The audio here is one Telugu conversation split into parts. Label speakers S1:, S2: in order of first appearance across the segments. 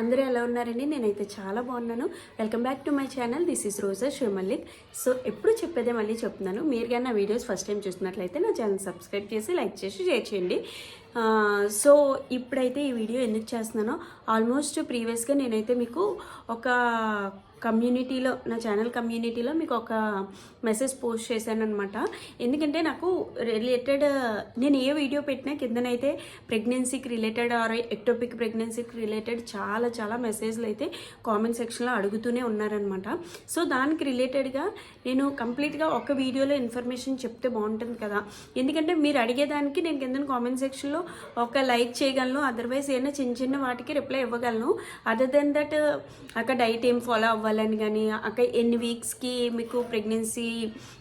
S1: అందరూ ఎలా ఉన్నారండి? నేనైతే చాలా బాగున్నాను. Welcome back to my channel. This is Roja Srimallik. So ఎప్పుడు చెప్పేదే మళ్ళీ చెప్తున్నాను. మీరు కానీ నా వీడియోస్ ఫస్ట్ టైం చూస్తున్నట్లయితే నా ఛానల్ సబ్స్క్రైబ్ చేసి లైక్ చేసి షేర్ చేయండి. సో ఇప్పుడైతే ఈ వీడియో ఎందుకు చేస్తున్నానో, ఆల్మోస్ట్ ప్రీవియస్గా నేనైతే మీకు ఒక కమ్యూనిటీలో, నా ఛానల్ కమ్యూనిటీలో మీకు ఒక మెసేజ్ పోస్ట్ చేశాను అనమాట. ఎందుకంటే నాకు రిలేటెడ్ నేను ఏ వీడియో పెట్టినా కిందనైతే ప్రెగ్నెన్సీకి రిలేటెడ్ ఆర్ ఎక్టోపిక్ ప్రెగ్నెన్సీకి రిలేటెడ్ చాలా మెసేజ్లు అయితే కామెంట్ సెక్షన్లో అడుగుతూనే ఉన్నారనమాట. సో దానికి రిలేటెడ్గా నేను కంప్లీట్గా ఒక వీడియోలో ఇన్ఫర్మేషన్ చెప్తే బాగుంటుంది కదా. ఎందుకంటే మీరు అడిగేదానికి నేను కింద కామెంట్ సెక్షన్లో ఒక లైక్ చేయగలను, అదర్వైజ్ ఏమైనా చిన్న వాటికి రిప్లై ఇవ్వగలను. అదర్ దెన్ దట్ అక్కడ డైట్ ఏం ఫాలో అవ్వాలని కానీ, అక్కడ ఎన్ని వీక్స్కి మీకు ప్రెగ్నెన్సీ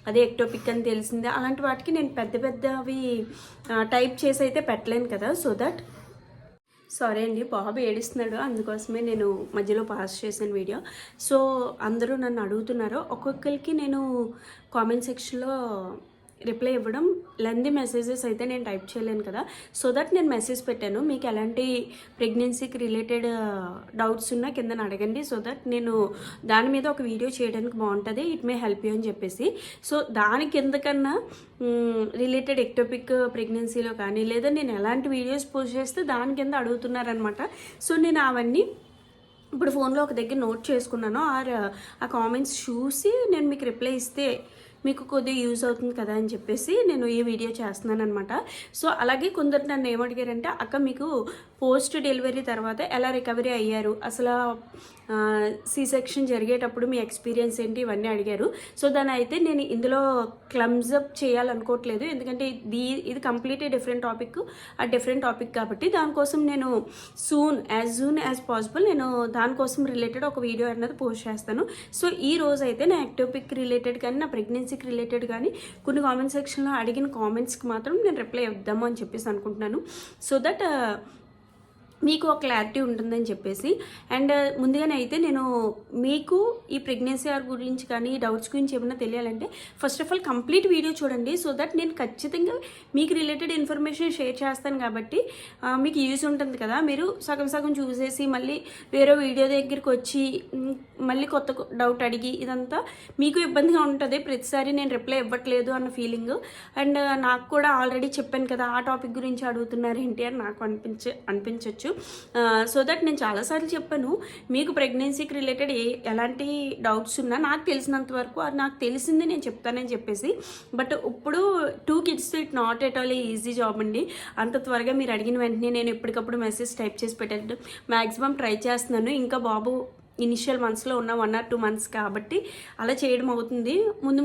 S1: అదే ఎక్టోపిక్ అని తెలిసిందే, అలాంటి వాటికి నేను పెద్దవి టైప్ చేసి అయితే పెట్టలేను కదా. సో దట్ సారీ అండి, బాబు ఏడుస్తున్నాడు, అందుకోసమే నేను మధ్యలో పాస్ చేసిన వీడియో. సో అందరూ నన్ను అడుగుతున్నారు, ఒక్కొక్కరికి నేను కామెంట్ సెక్షన్లో రిప్లై ఇవ్వడం లెందీ మెసేజెస్ అయితే నేను టైప్ చేయలేను కదా. సో దట్ నేను మెసేజ్ పెట్టాను, మీకు ఎలాంటి ప్రెగ్నెన్సీకి రిలేటెడ్ డౌట్స్ ఉన్నా కింద అడగండి. సో దట్ నేను దాని మీద ఒక వీడియో చేయడానికి బాగుంటుంది, ఇట్ మే హెల్ప్ యూ అని చెప్పేసి. సో దాని కిందకన్నా రిలేటెడ్ ఎక్టోపిక్ ప్రెగ్నెన్సీలో కానీ, లేదా నేను ఎలాంటి వీడియోస్ పోస్ట్ చేస్తే దాని కింద అడుగుతున్నారనమాట. సో నేను అవన్నీ ఇప్పుడు ఫోన్లో ఒక దగ్గర నోట్ చేసుకున్నాను, ఆర్ ఆ కామెంట్స్ చూసి నేను మీకు రిప్లై ఇస్తే మీకు కొద్దిగా యూజ్ అవుతుంది కదా అని చెప్పేసి నేను ఈ వీడియో చేస్తున్నాను అనమాట. సో అలాగే కొందరు నన్ను ఏమడిగారంటే, అక్క మీకు పోస్ట్ డెలివరీ తర్వాత ఎలా రికవరీ అయ్యారు, అసలు సి సెక్షన్ జరిగేటప్పుడు మీ ఎక్స్పీరియన్స్ ఏంటి, ఇవన్నీ అడిగారు. సో దాని అయితే నేను ఇందులో క్లమ్స్ అప్ చేయాలనుకోవట్లేదు, ఎందుకంటే ఇది కంప్లీట్లీ డిఫరెంట్ టాపిక్ కాబట్టి దానికోసం నేను సూన్ యాజ్ పాసిబుల్ నేను దానికోసం రిలేటెడ్ ఒక వీడియో అనేది పోస్ట్ చేస్తాను. సో ఈ రోజు అయితే నా ఎక్టోపిక్ రిలేటెడ్ కానీ, నా ప్రెగ్నెన్సీకి రిలేటెడ్ కానీ కొన్ని కామెంట్ సెక్షన్లో అడిగిన కామెంట్స్కి మాత్రం నేను రిప్లై ఇద్దాము అని చెప్పేసి అనుకుంటున్నాను. సో దట్ మీకు ఒక క్లారిటీ ఉంటుందని చెప్పేసి. అండ్ ముందుగానే అయితే నేను మీకు ఈ ప్రెగ్నెన్సీ గురించి కానీ డౌట్స్ గురించి ఏమైనా తెలియాలంటే first of all complete video చూడండి. సో దట్ నేను ఖచ్చితంగా మీకు రిలేటెడ్ ఇన్ఫర్మేషన్ షేర్ చేస్తాను కాబట్టి మీకు యూజ్ ఉంటుంది కదా. మీరు సగం చూసేసి మళ్ళీ వేరే వీడియో దగ్గరికి వచ్చి మళ్ళీ కొత్త డౌట్ అడిగి ఇదంతా మీకు ఇబ్బందిగా ఉంటుంది. ప్రతిసారి నేను రిప్లై ఇవ్వట్లేదు అన్న ఫీలింగ్. అండ్ నాకు కూడా ఆల్రెడీ చెప్పాను కదా, ఆ టాపిక్ గురించి అడుగుతున్నారు ఏంటి అని నాకు అనిపించవచ్చు. సో దట్ నేను చాలాసార్లు చెప్పాను, మీకు ప్రెగ్నెన్సీకి రిలేటెడ్ ఎలాంటి డౌట్స్ ఉన్నా నాకు తెలిసినంత వరకు అది నాకు తెలిసింది నేను చెప్తానని చెప్పేసి. బట్ ఇప్పుడు 2 kids it not at all easy job అండి. అంత త్వరగా మీరు అడిగిన వెంటనే నేను ఎప్పటికప్పుడు మెసేజ్ టైప్ చేసి పెట్టాను. మ్యాక్సిమం ట్రై చేస్తున్నాను, ఇంకా బాబు ఇనిషియల్ మంత్స్లో ఉన్న 1 or 2 months కాబట్టి అలా చేయడం అవుతుంది.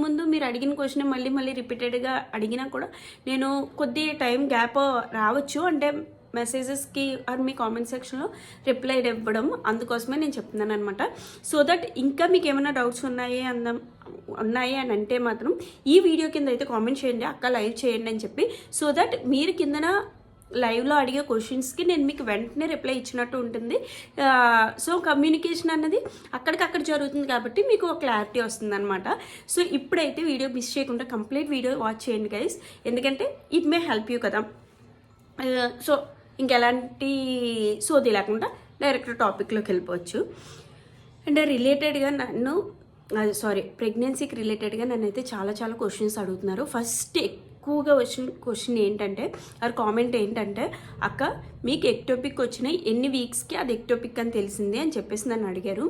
S1: ముందు మీరు అడిగిన క్వశ్చన్ మళ్ళీ రిపీటెడ్గా అడిగినా కూడా నేను కొద్ది టైం గ్యాప్ రావచ్చు, అంటే మెసేజెస్కి ఆర్ మీ కామెంట్ సెక్షన్లో రిప్లై ఇవ్వడం, అందుకోసమే నేను చెప్తున్నాను అనమాట. సో దట్ ఇంకా మీకు ఏమైనా డౌట్స్ ఉన్నాయి అని అంటే మాత్రం ఈ వీడియో కింద అయితే కామెంట్ చేయండి, అక్క లైవ్ చేయండి అని చెప్పి. సో దట్ మీరు కిందన లైవ్లో అడిగే క్వశ్చన్స్కి నేను మీకు వెంటనే రిప్లై ఇచ్చినట్టు ఉంటుంది. సో కమ్యూనికేషన్ అన్నది అక్కడికక్కడ జరుగుతుంది కాబట్టి మీకు ఒక క్లారిటీ వస్తుంది అనమాట. సో ఇప్పుడైతే వీడియో మిస్ చేయకుండా కంప్లీట్ వీడియో వాచ్ చేయండి గైస్, ఎందుకంటే ఇట్ మే హెల్ప్ యూ కదా. సో ఇంకెలాంటి సోది లేకుండా డైరెక్ట్ టాపిక్లోకి వెళ్ళిపోవచ్చు. అండ్ రిలేటెడ్గా ప్రెగ్నెన్సీకి రిలేటెడ్గా నన్ను అయితే చాలా క్వశ్చన్స్ అడుగుతున్నారు. ఫస్ట్ ఎక్కువగా వచ్చిన క్వశ్చన్ ఏంటంటే, ఆర్ కామెంట్ ఏంటంటే, అక్క మీకు ఎక్టోపిక్ వచ్చినాయి ఎన్ని వీక్స్కి అది ఎక్టోపిక్ అని తెలిసింది అని చెప్పేసి నన్ను అడిగారు.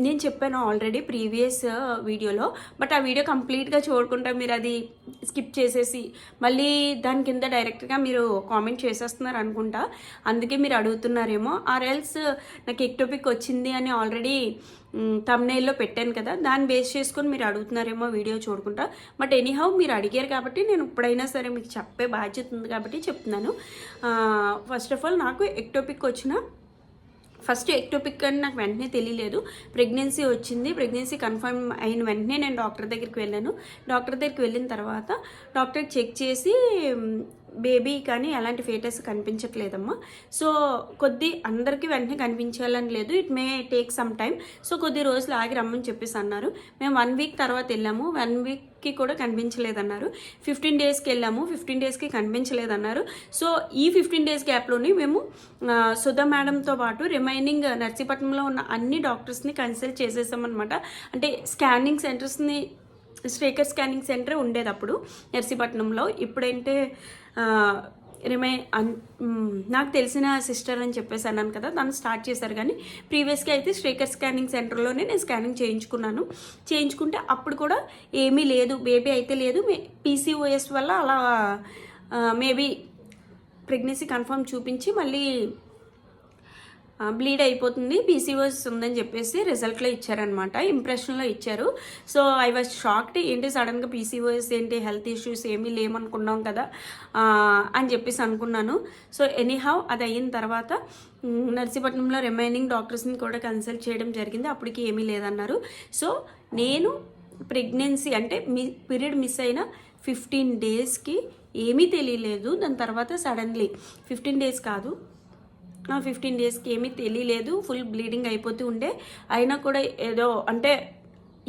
S1: నేను చెప్పాను ఆల్రెడీ ప్రీవియస్ వీడియోలో, బట్ ఆ వీడియో కంప్లీట్గా చూడకుండా మీరు అది స్కిప్ చేసేసి మళ్ళీ దాని కింద డైరెక్ట్గా మీరు కామెంట్ చేసేస్తున్నారు అనుకుంటా, అందుకే మీరు అడుగుతున్నారేమో. ఆర్ ఎల్స్ నాకు ఎక్టోపిక్ వచ్చింది అని ఆల్రెడీ థంబ్నెయిల్లో పెట్టాను కదా, దాన్ని బేస్ చేసుకొని మీరు అడుగుతున్నారేమో వీడియో చూడకుండా. బట్ ఎనీహౌ మీరు అడిగారు కాబట్టి నేను ఇప్పుడైనా సరే మీకు చెప్పే బాధ్యత ఉంది కాబట్టి చెప్తున్నాను. ఫస్ట్ ఆఫ్ ఆల్ నాకు ఎక్టోపిక్ అని నాకు వెంటనే తెలియలేదు. ప్రెగ్నెన్సీ వచ్చింది, ప్రెగ్నెన్సీ కన్ఫర్మ్ అయిన వెంటనే నేను డాక్టర్ దగ్గరికి వెళ్ళాను. డాక్టర్ దగ్గరికి వెళ్ళిన తర్వాత డాక్టర్ చెక్ చేసి బేబీ కానీ ఎలాంటి ఫేటస్ కనిపించట్లేదమ్మా. సో అందరికీ వెంటనే కనిపించాలని లేదు, it may take some time. So కొద్ది రోజులు ఆగి రమ్మని చెప్పేసి అన్నారు. మేము 1 వీక్ తర్వాత వెళ్ళాము, 1 వీక్కి కూడా కనిపించలేదన్నారు. 15 డేస్కి వెళ్ళాము, 15 డేస్కి కనిపించలేదన్నారు. సో ఈ 15 డేస్ గ్యాప్లోని మేము సుధా మేడంతో పాటు రిమైనింగ్ నర్సీపట్నంలో ఉన్న అన్ని డాక్టర్స్ని కన్సల్ట్ చేసేసామన్నమాట. అంటే స్కానింగ్ సెంటర్స్ని, శ్రీకర్ స్కానింగ్ సెంటర్ ఉండేది అప్పుడు నర్సీపట్నంలో. ఇప్పుడంటే నాకు తెలిసిన సిస్టర్ అని చెప్పేసి అన్నాను కదా, తను స్టార్ట్ చేశారు. కానీ ప్రీవియస్గా అయితే శ్రీకర్ స్కానింగ్ సెంటర్లోనే నేను స్కానింగ్ చేయించుకుంటే అప్పుడు కూడా ఏమీ లేదు, బేబీ అయితే లేదు. PCOS వల్ల అలా మేబీ ప్రెగ్నెన్సీ కన్ఫర్మ్ చూపించి మళ్ళీ బ్లీడ్ అయిపోతుంది, PCOS ఉందని చెప్పేసి రిజల్ట్లో ఇచ్చారనమాట, ఇంప్రెషన్లో ఇచ్చారు. సో ఐ వాజ్ షాక్డ్, ఏంటి సడన్గా PCOS ఏంటి, హెల్త్ ఇష్యూస్ ఏమీ లేమనుకున్నాం కదా అని చెప్పేసి అనుకున్నాను. సో ఎనీహౌ అది అయిన తర్వాత నర్సీపట్నంలో రిమైనింగ్ డాక్టర్స్ని కూడా కన్సల్ట్ చేయడం జరిగింది, అప్పటికి ఏమీ లేదన్నారు. సో నేను ప్రెగ్నెన్సీ అంటే పీరియడ్ మిస్ అయిన 15 డేస్కి ఏమీ తెలియలేదు. దాని తర్వాత సడన్లీ 15 డేస్ కాదు, 15 డేస్కి ఏమీ తెలియలేదు, ఫుల్ బ్లీడింగ్ అయిపోతూ ఉండే. అయినా కూడా ఏదో అంటే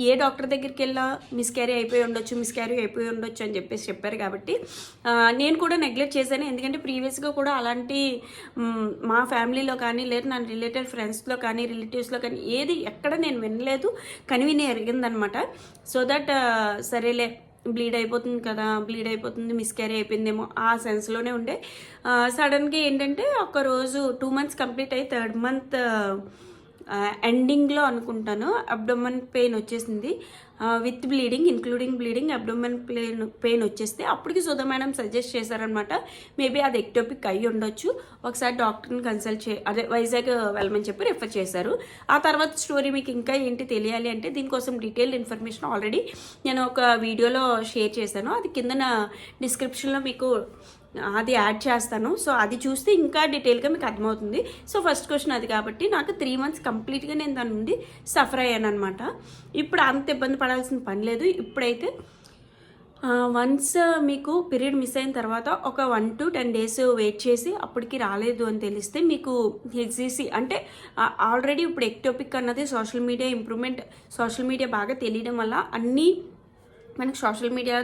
S1: ఏ డాక్టర్ దగ్గరికి వెళ్ళా మిస్క్యారీ అయిపోయి ఉండొచ్చు అని చెప్పేసి చెప్పారు. కాబట్టి నేను కూడా నెగ్లెక్ట్ చేశాను, ఎందుకంటే ప్రీవియస్గా కూడా అలాంటి మా ఫ్యామిలీలో కానీ లేదా నా రిలేటెడ్ ఫ్రెండ్స్లో కానీ రిలేటివ్స్లో కానీ ఏది ఎక్కడ నేను వినలేదు, కనివిని ఎరిగిందనమాట. సో దట్ సరేలే బ్లీడ్ అయిపోతుంది మిస్క్యారీ అయిపోయిందేమో ఆ సెన్స్లోనే ఉండే. సడన్గా ఏంటంటే ఒకరోజు 2 months కంప్లీట్ అయ్యి 3rd month ఎండింగ్లో అనుకుంటాను అబ్డోమన్ పెయిన్ వచ్చేసింది, with bleeding, including bleeding. Abdomen pain వచ్చేస్తే అప్పటికి సుధా మేడం సజెస్ట్ చేశారనమాట, మేబీ అది ఎక్టోపిక్ అయ్యి ఉండొచ్చు, ఒకసారి డాక్టర్ని కన్సల్ట్ వైజాగ్ వెళ్ళమని చెప్పి రిఫర్ చేశారు. ఆ తర్వాత స్టోరీ మీకు ఇంకా ఏంటి తెలియాలి అంటే దీనికోసం డీటెయిల్డ్ ఇన్ఫర్మేషన్ ఆల్రెడీ నేను ఒక వీడియోలో షేర్ చేశాను, అది కింద డిస్క్రిప్షన్లో మీకు అది యాడ్ చేస్తాను. సో అది చూస్తే ఇంకా డీటెయిల్గా మీకు అర్థమవుతుంది. సో ఫస్ట్ క్వశ్చన్ అది కాబట్టి నాకు 3 months కంప్లీట్గా నేను దాని నుండి సఫర్ అయ్యాను అనమాట. ఇప్పుడు అంత ఇబ్బంది పడాల్సిన పని లేదు. ఇప్పుడైతే వన్స్ మీకు పీరియడ్ మిస్ అయిన తర్వాత ఒక 1 to 10 days వెయిట్ చేసి అప్పటికి రాలేదు అని తెలిస్తే మీకు HCC అంటే ఆల్రెడీ ఇప్పుడు ఎక్టోపిక్ అన్నది సోషల్ మీడియా బాగా తెలియడం వల్ల అన్నీ మనకు సోషల్ మీడియా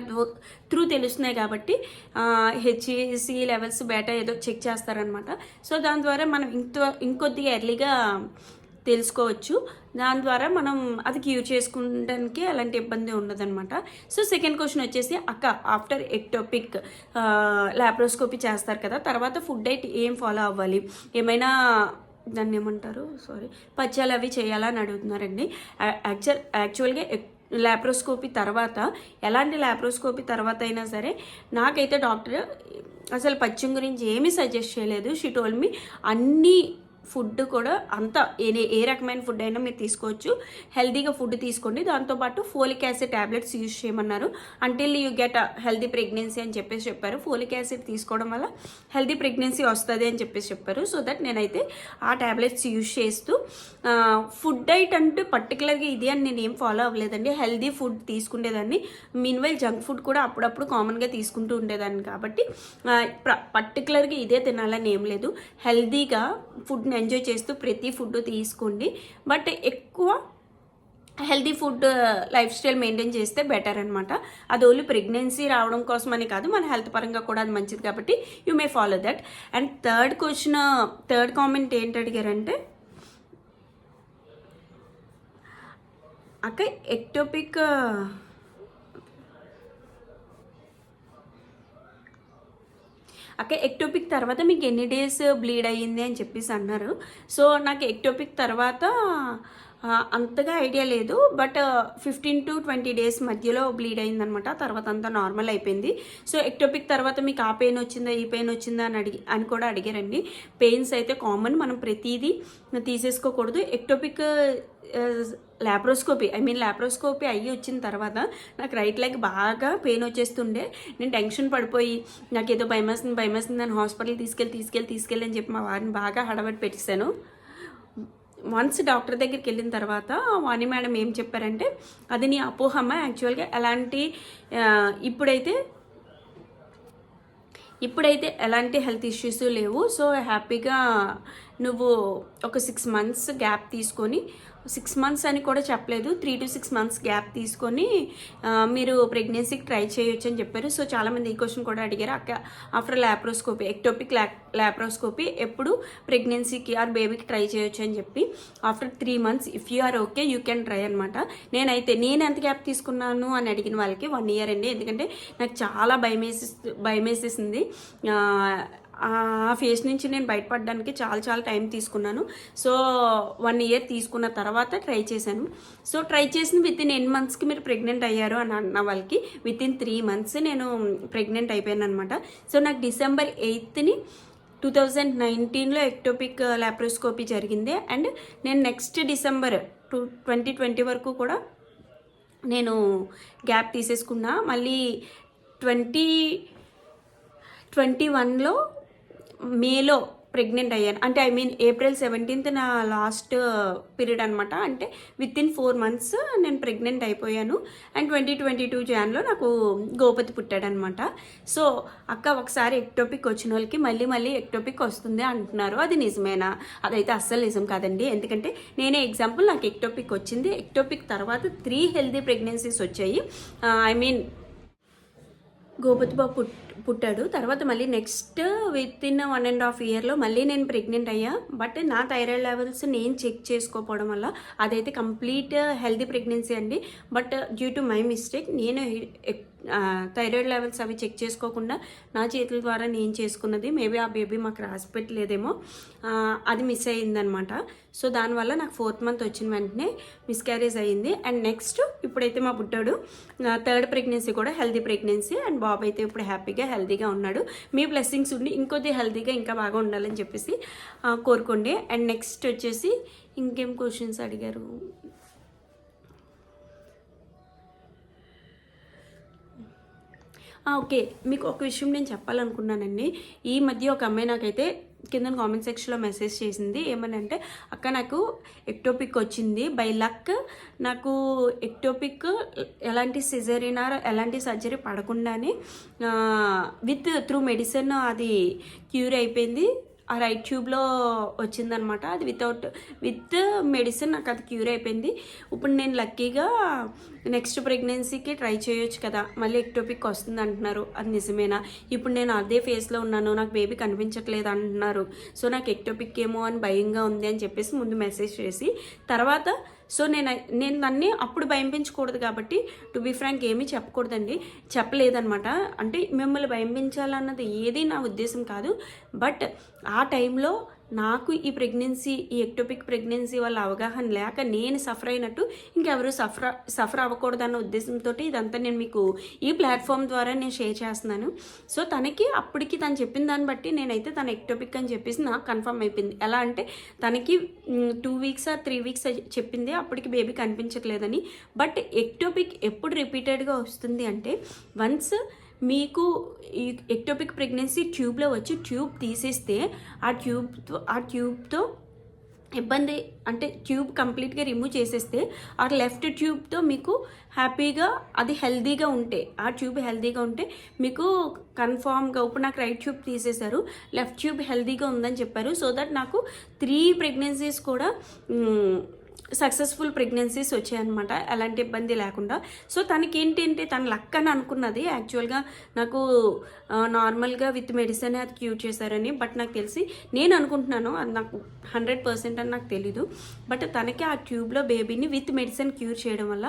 S1: త్రూ తెలుస్తున్నాయి. కాబట్టి HCC లెవెల్స్ బేటా ఏదో చెక్ చేస్తారనమాట. సో దాని ద్వారా మనం ఇంకొద్దిగా ఎర్లీగా తెలుసుకోవచ్చు, దాని ద్వారా మనం అది క్యూర్ చేసుకోవడానికి అలాంటి ఇబ్బంది ఉండదన్నమాట. సో సెకండ్ క్వశ్చన్ వచ్చేసి, అక్క ఆఫ్టర్ ఎక్టోపిక్ లాప్రోస్కోపీ చేస్తారు కదా, తర్వాత ఫుడ్ డైట్ ఏం ఫాలో అవ్వాలి, ఏమైనా దాన్ని ఏమంటారు పచ్చాలు అవి చేయాలని అడుగుతున్నారండి. యాక్చువల్గా లాప్రోస్కోపీ తర్వాత, ఎలాంటి లాప్రోస్కోపీ తర్వాత అయినా సరే నాకైతే డాక్టర్ అసలు పచ్చిం గురించి ఏమీ సజెస్ట్ చేయలేదు. షీ టోల్డ్ మీ అన్నీ ఫుడ్ కూడా అంతా ఏ రకమైన ఫుడ్ అయినా మీరు తీసుకోవచ్చు, హెల్తీగా ఫుడ్ తీసుకోండి, దాంతోపాటు ఫోలిక్ యాసిడ్ ట్యాబ్లెట్స్ యూజ్ చేయమన్నారు, until you get healthy pregnancy అని చెప్పేసి చెప్పారు. ఫోలిక్ యాసిడ్ తీసుకోవడం వల్ల హెల్తీ ప్రెగ్నెన్సీ వస్తుంది అని చెప్పేసి చెప్పారు. సో దట్ నేనైతే ఆ ట్యాబ్లెట్స్ యూజ్ చేస్తూ ఫుడ్ డైట్ అంటే పర్టికులర్గా ఇది అని నేను ఏం ఫాలో అవ్వలేదండి, హెల్తీ ఫుడ్ తీసుకునేదాన్ని. మీన్వైల్ జంక్ ఫుడ్ కూడా అప్పుడప్పుడు కామన్గా తీసుకుంటూ ఉండేదాన్ని. కాబట్టి పర్టికులర్గా ఇదే తినాలని ఏం లేదు, హెల్తీగా ఫుడ్ని ఎంజాయ్ చేస్తూ ప్రతి ఫుడ్ తీసుకోండి. బట్ ఎక్కువ healthy food life style maintain చేస్తే బెటర్ అనమాట. అది ఓన్లీ ప్రెగ్నెన్సీ రావడం కోసం అని కాదు, మన హెల్త్ పరంగా కూడా అది మంచిది. కాబట్టి you may follow that. And third comment ఏంటి అడిగారంటే, అక్క ఎక్టోపిక్ తర్వాత మీకు ఎన్ని డేస్ బ్లీడ్ అయ్యింది అని చెప్పేసి అన్నారు. సో నాకు ఎక్టోపిక్ తర్వాత అంతగా ఐడియా లేదు, బట్ 15 to 20 days మధ్యలో బ్లీడ్ అయిందనమాట. తర్వాత అంతా నార్మల్ అయిపోయింది. సో ఎక్టోపిక్ తర్వాత మీకు ఆ పెయిన్ వచ్చిందా ఈ పెయిన్ వచ్చిందా అని కూడా అడిగారండి. పెయిన్స్ అయితే కామన్, మనం ప్రతిదీ తీసేసుకోకూడదు. ఎక్టోపిక్ లాప్రోస్కోపీ అయ్యి వచ్చిన తర్వాత నాకు రైట్ లెగ్ బాగా పెయిన్ వచ్చేస్తుండే. నేను టెన్షన్ పడిపోయి నాకు ఏదో భయమేస్తుంది అని హాస్పిటల్కి తీసుకెళ్ళి అని చెప్పి మా వారిని బాగా హడావిడి పెట్టేశాను. వన్స్ డాక్టర్ దగ్గరికి వెళ్ళిన తర్వాత వాణి మేడం ఏం చెప్పారంటే, అది నీ అపోహమ్మ, యాక్చువల్గా ఇప్పుడైతే ఇప్పుడైతే ఎలాంటి హెల్త్ ఇష్యూస్ లేవు. సో హ్యాపీగా నువ్వు ఒక 6 మంత్స్ గ్యాప్ తీసుకొని, 6 మంత్స్ అని కూడా చెప్పలేదు, 3 to 6 మంత్స్ గ్యాప్ తీసుకొని మీరు ప్రెగ్నెన్సీకి ట్రై చేయొచ్చు అని చెప్పారు. సో చాలామంది ఈ క్వశ్చన్ కూడా అడిగారు, అక్క ఆఫ్టర్ ల్యాప్రోస్కోపీ ఎక్టోపిక్ ల్యాప్రోస్కోపీ ఎప్పుడు ప్రెగ్నెన్సీకి ఆర్ బేబీకి ట్రై చేయొచ్చు అని చెప్పి, after 3 months if you are okay you can try అనమాట. నేను ఎంత గ్యాప్ తీసుకున్నాను అని అడిగిన వాళ్ళకి 1 year అండి. ఎందుకంటే నాకు చాలా భయమేసేసింది. ఆ ఫేస్ నుంచి నేను బయటపడడానికి చాలా టైం తీసుకున్నాను. సో 1 year తీసుకున్న తర్వాత ట్రై చేశాను. సో ట్రై చేసిన వితిన్ 8 monthsకి మీరు ప్రెగ్నెంట్ అయ్యారు అని అన్న వాళ్ళకి వితిన్ 3 months నేను ప్రెగ్నెంట్ అయిపోయాను అనమాట. సో నాకు December 8th 2019లో ఎక్టోపిక్ ల్యాప్రోస్కోపీ జరిగింది. అండ్ నేను నెక్స్ట్ December 2020 వరకు కూడా నేను గ్యాప్ తీసేసుకున్నా. మళ్ళీ 2021లో మేలో ప్రెగ్నెంట్ అయ్యాను. అంటే April 17th నా లాస్ట్ పీరియడ్ అనమాట. అంటే వితిన్ 4 months నేను ప్రెగ్నెంట్ అయిపోయాను. అండ్ 2022 Janలో నాకు గోపతి పుట్టాడనమాట. సో అక్క ఒకసారి ఎక్టోపిక్ వచ్చిన వాళ్ళకి మళ్ళీ ఎక్టోపిక్ వస్తుంది అంటున్నారు, అది నిజమేనా? అదైతే అస్సలు నిజం కాదండి. ఎందుకంటే నేనే ఎగ్జాంపుల్, నాకు ఎక్టోపిక్ వచ్చింది. ఎక్టోపిక్ తర్వాత 3 healthy pregnancies వచ్చాయి. గోపతి బాబు పుట్టాడు. తర్వాత మళ్ళీ నెక్స్ట్ వితిన్ 1.5 yearలో మళ్ళీ నేను ప్రెగ్నెంట్ అయ్యా. బట్ నా థైరాయిడ్ లెవెల్స్ నేను చెక్ చేసుకోకపోవడం వల్ల అదైతే కంప్లీట్ హెల్దీ ప్రెగ్నెన్సీ అండి. But due to my mistake నేను థైరాయిడ్ లెవెల్స్ అవి చెక్ చేసుకోకుండా నా చేతుల ద్వారా నేను చేసుకున్నది. మేబీ ఆ బేబీ మాకు రాసి పెట్టలేదేమో, అది మిస్ అయ్యిందనమాట. సో దానివల్ల నాకు 4th month వచ్చిన వెంటనే మిస్క్యారేజ్ అయ్యింది. అండ్ నెక్స్ట్ ఇప్పుడైతే మా పుట్టాడు 3rd pregnancy కూడా హెల్దీ ప్రెగ్నెన్సీ. అండ్ బాబు అయితే ఇప్పుడు హ్యాపీగా హెల్దీగా ఉన్నాడు. మీ బ్లెస్సింగ్స్ ఉండి ఇంకొద్ది హెల్దీగా ఇంకా బాగా ఉండాలని చెప్పేసి కోరుకోండి. అండ్ నెక్స్ట్ వచ్చేసి ఇంకేం క్వశ్చన్స్ అడిగారు. ఓకే, మీకు ఒక విషయం నేను చెప్పాలనుకున్నానండి. ఈ మధ్య ఒక అమ్మాయి నాకైతే కింద కామెంట్ సెక్షన్లో మెసేజ్ చేసింది. ఏమనంటే, అక్క నాకు ఎక్టోపిక్ వచ్చింది, బై లక్ నాకు ఎక్టోపిక్ ఎలాంటి సిజరీన్ ఆర్ ఎలాంటి సర్జరీ పడకుండానే త్రూ మెడిసిన్ అది క్యూర్ అయిపోయింది. ఆ రైట్ ట్యూబ్లో వచ్చిందనమాట. అది విత్ మెడిసిన్ నాకు అది క్యూర్ అయిపోయింది. ఇప్పుడు నేను లక్కీగా నెక్స్ట్ ప్రెగ్నెన్సీకి ట్రై చేయొచ్చు కదా, మళ్ళీ ఎక్టోపిక్ వస్తుంది అంటున్నారు, అది నిజమేనా? ఇప్పుడు నేను అదే ఫేస్లో ఉన్నాను, నాకు బేబీ కనిపించట్లేదు అంటున్నారు. సో నాకు ఎక్టోపిక్ ఏమో అని భయంగా ఉంది అని చెప్పేసి ముందు మెసేజ్ చేసి, తర్వాత సో నేను దాన్ని అప్పుడు భయం పెంచకూడదు కాబట్టి టు బీ ఫ్రాంక్ ఏమీ చెప్పకూడదండి, చెప్పలేదనమాట. అంటే మిమ్మల్ని భయం పెంచాలన్నది ఏది నా ఉద్దేశం కాదు. బట్ ఆ టైంలో నాకు ఈ ప్రెగ్నెన్సీ, ఈ ఎక్టోపిక్ ప్రెగ్నెన్సీ వల్ల అవగాహన లేక నేను సఫర్ అయినట్టు ఇంకెవరు సఫర్ అవ్వకూడదన్న ఉద్దేశంతో ఇదంతా నేను మీకు ఈ ప్లాట్ఫామ్ ద్వారా నేను షేర్ చేస్తున్నాను. సో తనకి అప్పటికి తను చెప్పిన దాన్ని బట్టి నేనైతే తన ఎక్టోపిక్ అని చెప్పేసి నాకు కన్ఫర్మ్ అయిపోయింది. ఎలా అంటే తనకి 2 weeks or 3 weeks చెప్పింది, అప్పటికి బేబీ కనిపించట్లేదని. బట్ ఎక్టోపిక్ ఎప్పుడు రిపీటెడ్గా వస్తుంది అంటే, వన్స్ మీకు ఈ ఎక్టోపిక్ ప్రెగ్నెన్సీ ట్యూబ్లో వచ్చి ట్యూబ్ తీసేస్తే ఆ ట్యూబ్తో ఇబ్బంది, అంటే ట్యూబ్ కంప్లీట్గా రిమూవ్ చేసేస్తే ఆ లెఫ్ట్ ట్యూబ్తో మీకు హ్యాపీగా అది హెల్దీగా ఉంటే, ఆ ట్యూబ్ హెల్దీగా ఉంటే మీకు కన్ఫామ్గా, ఇప్పుడు నాకు రైట్ ట్యూబ్ తీసేశారు, లెఫ్ట్ ట్యూబ్ హెల్దీగా ఉందని చెప్పారు. సో దట్ నాకు 3 pregnancies కూడా సక్సెస్ఫుల్ ప్రెగ్నెన్సీస్ వచ్చాయన్నమాట, ఎలాంటి ఇబ్బంది లేకుండా. సో తనకి ఏంటంటే తన లక్ అని అనుకున్నది. యాక్చువల్గా నాకు నార్మల్గా విత్ మెడిసిన్ అది క్యూర్ చేశారని, బట్ నాకు తెలిసి నేను అనుకుంటున్నాను, అది నాకు 100% అని నాకు తెలీదు. బట్ తనకి ఆ ట్యూబ్లో బేబీని విత్ మెడిసిన్ క్యూర్ చేయడం వల్ల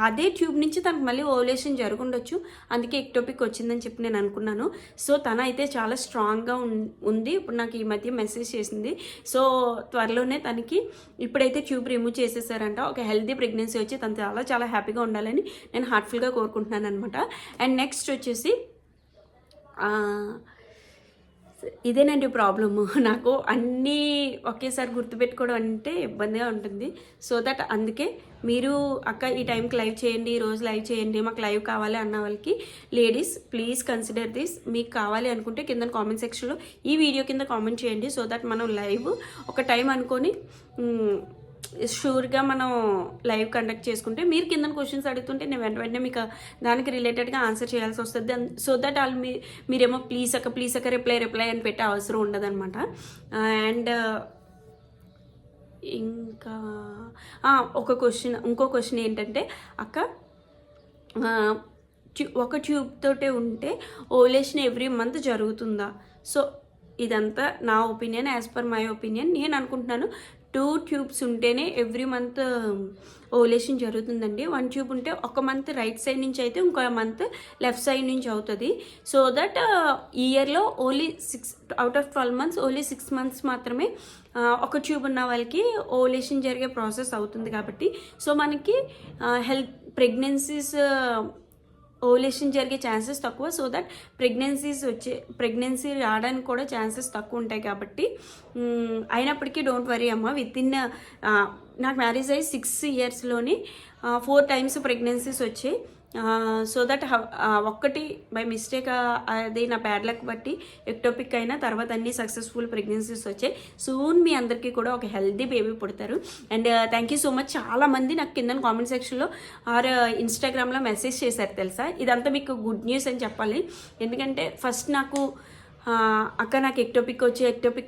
S1: అదే ట్యూబ్ నుంచి తనకు మళ్ళీ ఓవులేషన్ జరుగుండొచ్చు, అందుకే ఎక్టోపిక్ వచ్చిందని చెప్పి నేను అనుకున్నాను. సో తన అయితే చాలా స్ట్రాంగ్గా ఉంది. ఇప్పుడు నాకు ఈ మధ్య మెసేజ్ చేసింది. సో త్వరలోనే తనకి ఇప్పుడైతే ట్యూబ్ రిమూవ్ చేసేసారంట, ఒక హెల్దీ ప్రెగ్నెన్సీ వచ్చి తను చాలా హ్యాపీగా ఉండాలని నేను హార్ట్ఫుల్గా కోరుకుంటున్నాను అనమాట. అండ్ నెక్స్ట్ వచ్చేసి ఇదేనండి ప్రాబ్లము, నాకు అన్నీ ఒకేసారి గుర్తుపెట్టుకోవడం అంటే ఇబ్బందిగా ఉంటుంది. సో దట్ అందుకే మీరు అక్క ఈ టైంకి లైవ్ చేయండి, ఈ రోజు లైవ్ చేయండి, మాకు లైవ్ కావాలి అన్న వాళ్ళకి లేడీస్ ప్లీజ్ కన్సిడర్ దిస్. మీకు కావాలి అనుకుంటే కింద కామెంట్ సెక్షన్లో ఈ వీడియో కింద కామెంట్ చేయండి. సో దట్ మనం లైవ్ ఒక టైం అనుకొని షూర్గా మనం లైవ్ కండక్ట్ చేసుకుంటే మీరు కింద క్వశ్చన్స్ అడుగుతుంటే నేను వెంటనే మీకు దానికి రిలేటెడ్గా ఆన్సర్ చేయాల్సి వస్తుంది. సో దట్ వాళ్ళు మీరేమో ప్లీజ్ అక్క రిప్లై అని పెట్టే అవసరం ఉండదన్నమాట. అండ్ ఇంకా ఇంకో క్వశ్చన్ ఏంటంటే, అక్క ఒక ట్యూబ్ తోటే ఉంటే ఓవులేషన్ ఎవ్రీ మంత్ జరుగుతుందా? సో ఇదంతా నా opinion, as per my opinion. నేను అనుకుంటున్నాను 2 ట్యూబ్స్ ఉంటేనే ఎవ్రీ మంత్ ఓవులేషన్ జరుగుతుందండి. 1 ట్యూబ్ ఉంటే ఒక మంత్ రైట్ సైడ్ నుంచి అయితే ఇంకో మంత్ లెఫ్ట్ సైడ్ నుంచి అవుతుంది. సో దట్ ఇయర్లో only 6 out of 12 months only 6 months మాత్రమే ఒక ట్యూబ్ ఉన్న వాళ్ళకి ఓవులేషన్ జరిగే ప్రాసెస్ అవుతుంది. కాబట్టి సో మనకి ప్రెగ్నెన్సీస్ ఓవులేషన్ జరిగే ఛాన్సెస్ తక్కువ. సో దట్ ప్రెగ్నెన్సీ రావడానికి కూడా ఛాన్సెస్ తక్కువ ఉంటాయి. కాబట్టి అయినప్పటికీ డోంట్ వరీ అమ్మ, నాకు మ్యారేజ్ అయ్యి 6 yearsలోని 4 times ప్రెగ్నెన్సీస్ వచ్చాయి. సో దట్ ఒక్కటి బై మిస్టేక్, అది నా బ్యాడ్ లక్ బట్టి ఎక్టోపిక్ అయినా తర్వాత అన్ని సక్సెస్ఫుల్ ప్రెగ్నెన్సీస్ వచ్చాయి. సూన్ మీ అందరికీ కూడా ఒక హెల్దీ బేబీ పుడతారు. And thank you so much. చాలామంది నాకు కింద కామెంట్ సెక్షన్లో ఆర్ ఇన్స్టాగ్రామ్లో మెసేజ్ చేశారు తెలుసా. ఇదంతా మీకు గుడ్ న్యూస్ అని చెప్పాలి. ఎందుకంటే ఫస్ట్ నాకు అక్క నాకు ఎక్టోపిక్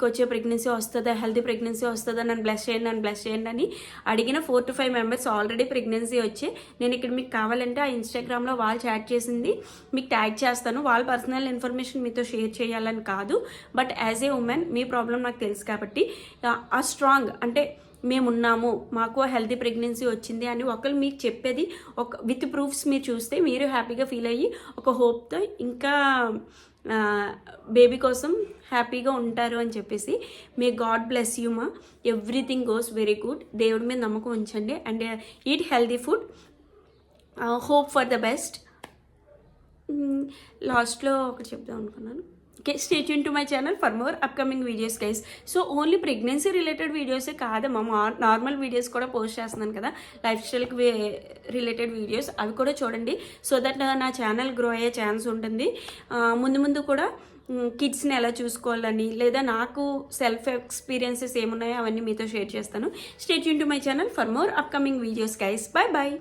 S1: వచ్చే ప్రెగ్నెన్సీ వస్తుందా, హెల్తీ ప్రెగ్నెన్సీ వస్తుందా, నన్ను బ్లెస్ చేయండి అని అడిగిన 4 to 5 members ఆల్రెడీ ప్రెగ్నెన్సీ వచ్చి, నేను ఇక్కడ మీకు కావాలంటే ఆ ఇన్స్టాగ్రామ్లో వాళ్ళు చాట్ చేసింది మీకు ట్యాగ్ చేస్తాను. వాళ్ళ పర్సనల్ ఇన్ఫర్మేషన్ మీతో షేర్ చేయాలని కాదు, but as a women me problem నాకు తెలుసు కాబట్టి ఆ స్ట్రాంగ్ అంటే మేమున్నాము, మాకు హెల్తీ ప్రెగ్నెన్సీ వచ్చింది అని ఒకరు మీకు చెప్పేది విత్ ప్రూఫ్స్ మీరు చూస్తే మీరు హ్యాపీగా ఫీల్ అయ్యి ఒక హోప్తో ఇంకా బేబీ కోసం హ్యాపీగా ఉంటారు అని చెప్పేసి. మే గాడ్ బ్లెస్ యూ మా, ఎవ్రీథింగ్ గోస్ వెరీ గుడ్. దేవుడి మీద నమ్మకం ఉంచండి and eat healthy food, hope for the best. లాస్ట్లో ఒకటి చెప్దాం అనుకున్నాను. Okay, stay tune to my channel for more upcoming videos guys. So only pregnancy related వీడియోసే కాదమ్మా, నార్మల్ వీడియోస్ కూడా పోస్ట్ చేస్తున్నాను కదా, లైఫ్ స్టైల్కి రిలేటెడ్ వీడియోస్, అవి కూడా చూడండి. సో దట్ నా ఛానల్ గ్రో అయ్యే ఛాన్స్ ఉంటుంది. ముందు కూడా కిడ్స్ని ఎలా చూసుకోవాలని, లేదా నాకు సెల్ఫ్ ఎక్స్పీరియన్సెస్ ఏమున్నాయో అవన్నీ మీతో షేర్ చేస్తాను. Stay tune to my channel for more upcoming videos guys. Bye bye.